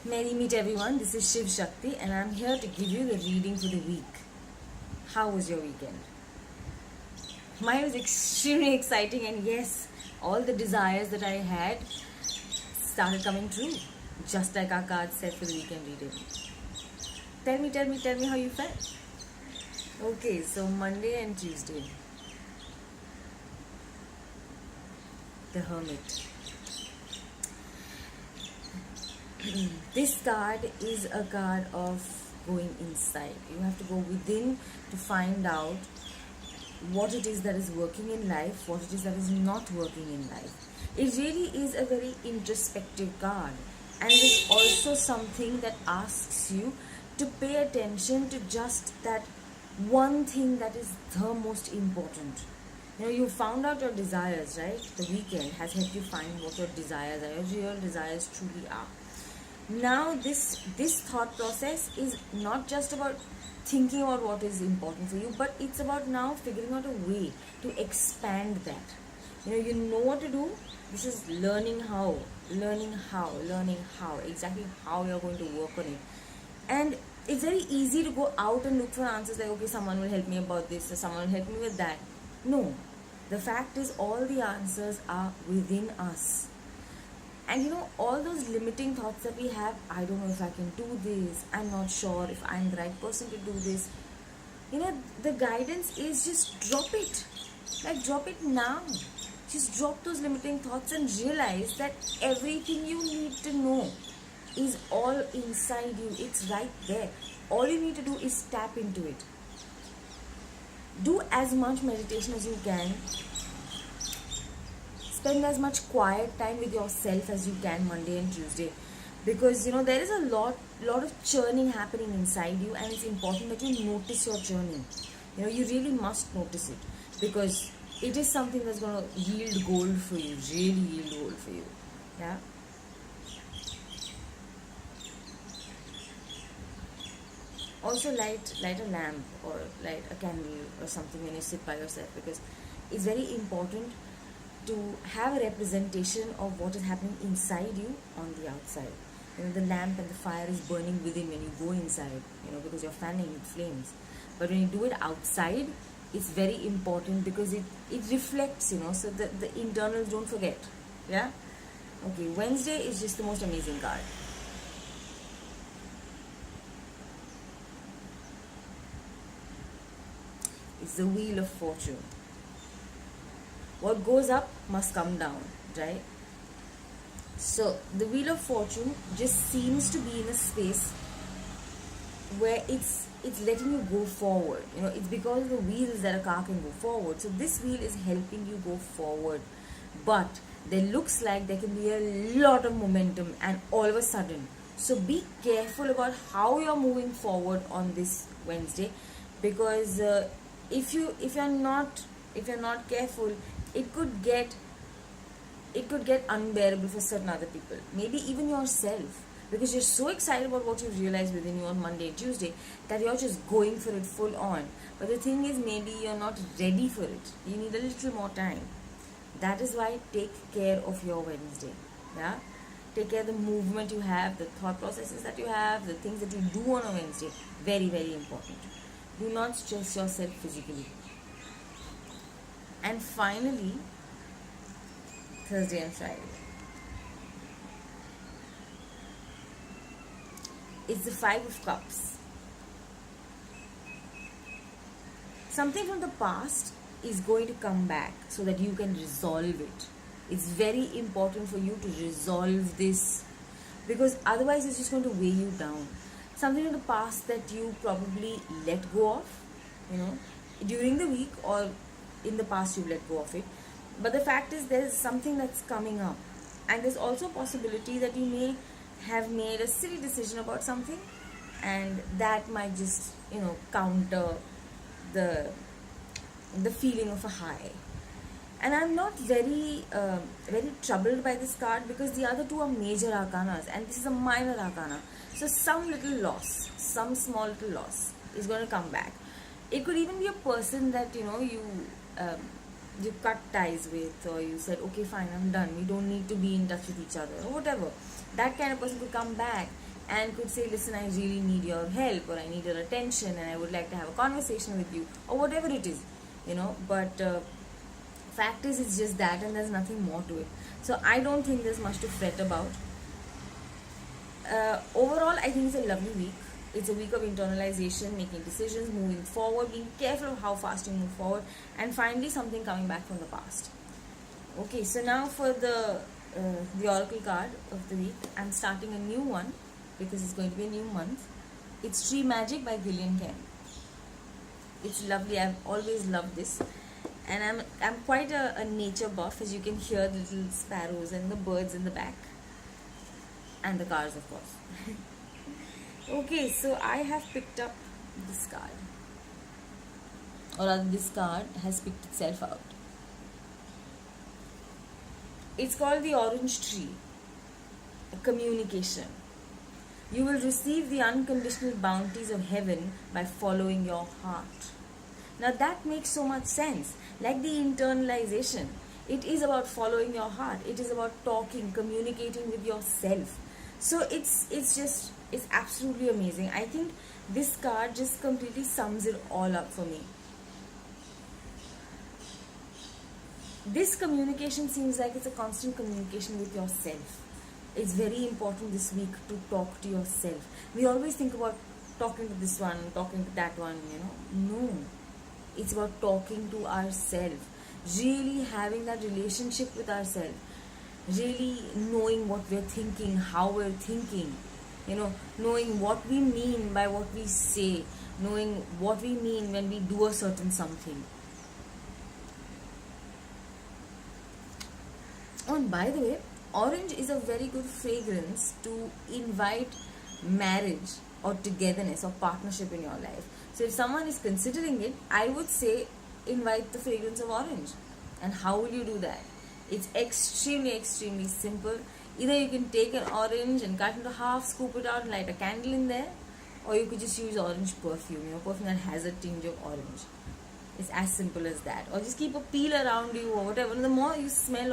Merry meet everyone, this is Shiv Shakti and I'm here to give you the reading for the week. How was your weekend? Mine was extremely exciting and yes, all the desires that I had started coming true. Just like our card said for the weekend reading. Tell me how you felt. Okay, so Monday and Tuesday. The Hermit. This card is a card of going inside. You have to go within to find out what it is that is working in life, what it is that is not working in life. It really is a very introspective card, and it is also something that asks you to pay attention to just that one thing that is the most important. You found out your desires, right? The weekend has helped you find what your desires are, your real desires truly are. Now this thought process is not just about thinking about what is important for you, but it's about now figuring out a way to expand that. You know what to do. This is learning how exactly how you're going to work on it. And it's very easy to go out and look for answers like, okay, someone will help me about this or someone will help me with that. No, the fact is all the answers are within us. And all those limiting thoughts that we have, I don't know if I can do this, I'm not sure if I'm the right person to do this. The guidance is just drop it. Like, drop it now. Just drop those limiting thoughts and realize that everything you need to know is all inside you. It's right there. All you need to do is tap into it. Do as much meditation as you can. Spend as much quiet time with yourself as you can Monday and Tuesday, because there is a lot of churning happening inside you, and it's important that you notice your churning. You really must notice it, because it is something that's going to yield gold for you, really yield gold for you. Yeah. Also light a lamp or light a candle or something when you sit by yourself, because it's very important to have a representation of what is happening inside you on the outside. The lamp and the fire is burning within when you go inside, because you're fanning with flames. But when you do it outside, it's very important because it reflects, so that the internals don't forget. Yeah? Okay, Wednesday is just the most amazing card. It's the Wheel of Fortune. What goes up must come down, right? So the Wheel of Fortune just seems to be in a space where it's letting you go forward. It's because of the wheels that a car can go forward. So this wheel is helping you go forward. But there looks like there can be a lot of momentum and all of a sudden. So be careful about how you're moving forward on this Wednesday, because if you're not careful, it could get unbearable for certain other people, maybe even yourself, because you're so excited about what you realize within you on Monday and Tuesday that you're just going for it full on. But the thing is, maybe you're not ready for it. You need a little more time. That is why take care of your Wednesday. Yeah, take care of the movement you have, the thought processes that you have, the things that you do on a Wednesday. Very, very important. Do not stress yourself physically. And finally, Thursday and Friday. It's the Five of Cups. Something from the past is going to come back so that you can resolve it. It's very important for you to resolve this, because otherwise it's just going to weigh you down. Something in the past that you probably let go of, during the week, or in the past you let go of it. But the fact is, there is something that's coming up, and there's also a possibility that you may have made a silly decision about something, and that might just counter the feeling of a high. And I'm not very troubled by this card, because the other two are major arcanas and this is a minor arcana. So some small little loss is going to come back. It could even be a person that you cut ties with, or you said, okay, fine, I'm done, we don't need to be in touch with each other, or whatever. That kind of person could come back. and could say, listen, I really need your help, or I need your attention, and I would like to have a conversation with you, or whatever it is, but fact is, it's just that, and there's nothing more to it. So I don't think there's much to fret about. Overall, I think it's a lovely week. It's a week of internalization, making decisions, moving forward, being careful of how fast you move forward, and finally something coming back from the past. Okay, so now for the oracle card of the week, I'm starting a new one because it's going to be a new month. It's Tree Magic by Gillian Ken. It's lovely. I've always loved this, and I'm quite a nature buff, as you can hear the little sparrows and the birds in the back, and the cars, of course. Okay, so I have picked up this card, or rather this card has picked itself out. It's called the Orange Tree. Communication. You will receive the unconditional bounties of heaven by following your heart. Now that makes so much sense. Like the internalization, it is about following your heart. It is about talking, communicating with yourself. So it's absolutely amazing. I think this card just completely sums it all up for me. This communication seems like it's a constant communication with yourself. It's very important this week to talk to yourself. We always think about talking to this one, talking to that one, No. It's about talking to ourselves. Really having that relationship with ourselves. Really knowing what we're thinking, how we're thinking. Knowing what we mean by what we say. Knowing what we mean when we do a certain something. Oh, and by the way, orange is a very good fragrance to invite marriage or togetherness or partnership in your life. So if someone is considering it, I would say invite the fragrance of orange. And how will you do that? It's extremely, extremely simple. Either you can take an orange and cut it into half, scoop it out and light a candle in there, or you could just use orange perfume, perfume that has a tinge of orange. It's as simple as that. Or just keep a peel around you or whatever. And the more you smell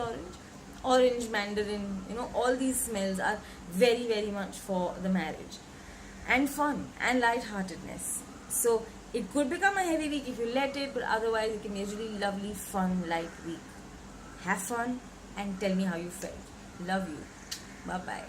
orange, mandarin, all these smells are very, very much for the marriage. And fun and lightheartedness. So it could become a heavy week if you let it, but otherwise it can be a really lovely, fun, light week. Have fun and tell me how you felt. Love you. Bye-bye.